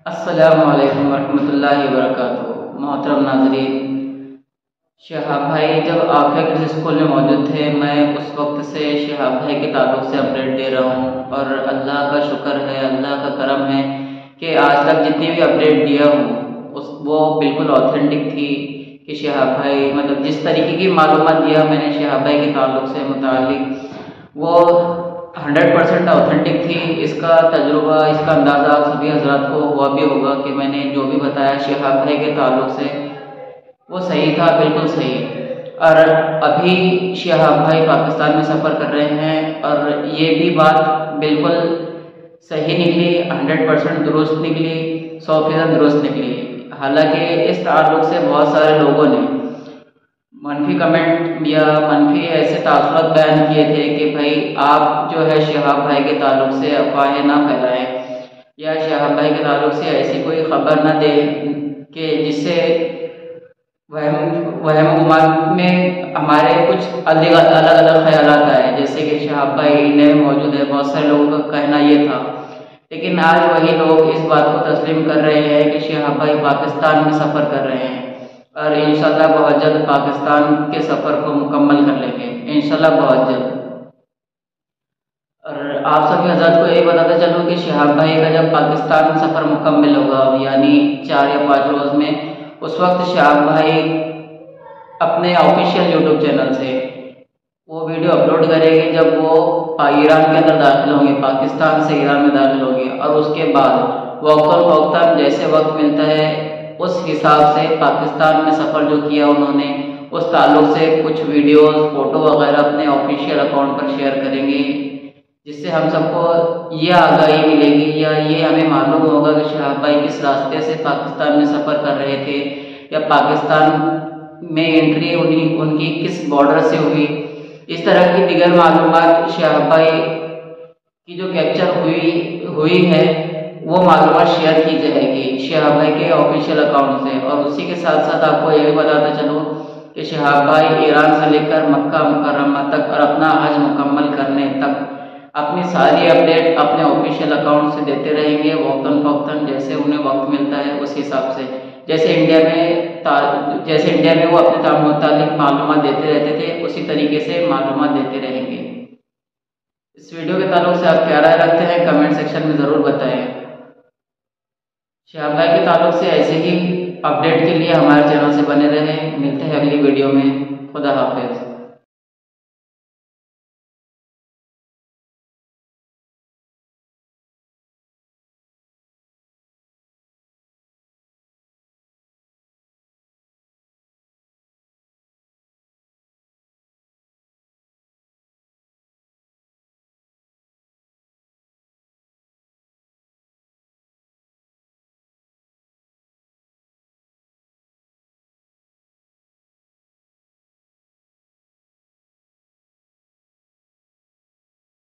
السلام علیکم ورحمۃ اللہ وبرکاتہ۔ محترم ناظرین، شہاب بھائی جب آپ کے اسکول میں موجود تھے، میں اس وقت سے شہاب بھائی کے تعلق سے اپڈیٹ دے رہا ہوں، اور اللہ کا شکر ہے، اللہ کا کرم ہے کہ آج تک جتنی بھی اپڈیٹ دیا ہوں وہ بالکل آتھینٹک تھی کہ شہاب بھائی مطلب جس طریقے کی معلومات دیا میں نے شہاب بھائی کے تعلق سے متعلق وہ 100% آتھینٹک تھی۔ اس کا تجربہ، اس کا اندازہ آپ سبھی حضرات کو ہوا بھی ہوگا کہ میں نے جو بھی بتایا شہاب بھائی کے تعلق سے وہ صحیح تھا، بالکل صحیح۔ اور ابھی شہاب بھائی پاکستان میں سفر کر رہے ہیں، اور یہ بھی بات بالکل صحیح نکلی، 100% درست نکلی، 100% درست نکلی۔ حالانکہ اس تعلق سے بہت سارے لوگوں نے منفی کمنٹ یا منفی ایسے تاثرات بیان کیے تھے کہ بھائی آپ جو ہے شہاب بھائی کے تعلق سے افواہیں نہ پھیلائیں، یا شہاب بھائی کے تعلق سے ایسی کوئی خبر نہ دیں کہ جس سے وہم گمان میں ہمارے کچھ الگ الگ خیالات آئے، جیسے کہ شہاب بھائی انڈیا میں موجود ہے۔ بہت سارے لوگوں کا کہنا یہ تھا، لیکن آج وہی لوگ اس بات کو تسلیم کر رہے ہیں کہ شہاب بھائی پاکستان میں سفر کر رہے ہیں، اور انشاءاللہ بہت جلد پاکستان کے سفر کو مکمل کر لیں گے، انشاءاللہ بہت جلد۔ اور آپ سبھی حضرات کو یہی بتاتا چلوں کہ شہاب بھائی کا جب پاکستان سفر مکمل ہوگا، یعنی 4 یا 5 روز میں، اس وقت شہاب بھائی اپنے آفیشیل یوٹیوب چینل سے وہ ویڈیو اپلوڈ کریں گے جب وہ ایران کے اندر داخل ہوں گے، پاکستان سے ایران میں داخل ہوں گے، اور اس کے بعد وقتاً جیسے وقت ملتا ہے اس حساب سے پاکستان میں سفر جو کیا انہوں نے، اس تعلق سے کچھ ویڈیوز، فوٹو وغیرہ اپنے آفیشیل اکاؤنٹ پر شیئر کریں گے، جس سے ہم سب کو یہ آگاہی ملے گی یا یہ ہمیں معلوم ہوگا کہ شہاب بھائی کس راستے سے پاکستان میں سفر کر رہے تھے، یا پاکستان میں انٹری ان کی کس بارڈر سے ہوئی۔ اس طرح کی دیگر معلومات شہاب بھائی کی جو کیپچر ہوئی ہے وہ معلومات شیئر کی جائے گی شہاب بھائی کے آفیشیل اکاؤنٹ سے۔ اور اسی کے ساتھ ساتھ آپ کو یہ بھی بتاتا چلوں کہ شہاب بھائی ایران سے لے کر مکہ مکرمہ تک اور اپنا حج مکمل کرنے تک اپنی ساری اپڈیٹ اپنے آفیشیل اکاؤنٹ سے دیتے رہیں گے، وقتاً جیسے انہیں وقت ملتا ہے اس حساب سے، جیسے انڈیا میں وہ اپنے متعلق معلومات دیتے رہتے تھے، اسی طریقے سے معلومات دیتے رہیں گے۔ اس ویڈیو کے تعلق سے آپ کیا رائے رکھتے ہیں کمنٹ سیکشن میں ضرور بتائیں۔ شہاب بھائی کے تعلق سے ایسے ہی اپڈیٹ کے لیے ہمارے چینل سے بنے رہیں۔ ملتے ہیں اگلی ویڈیو میں۔ خدا حافظ۔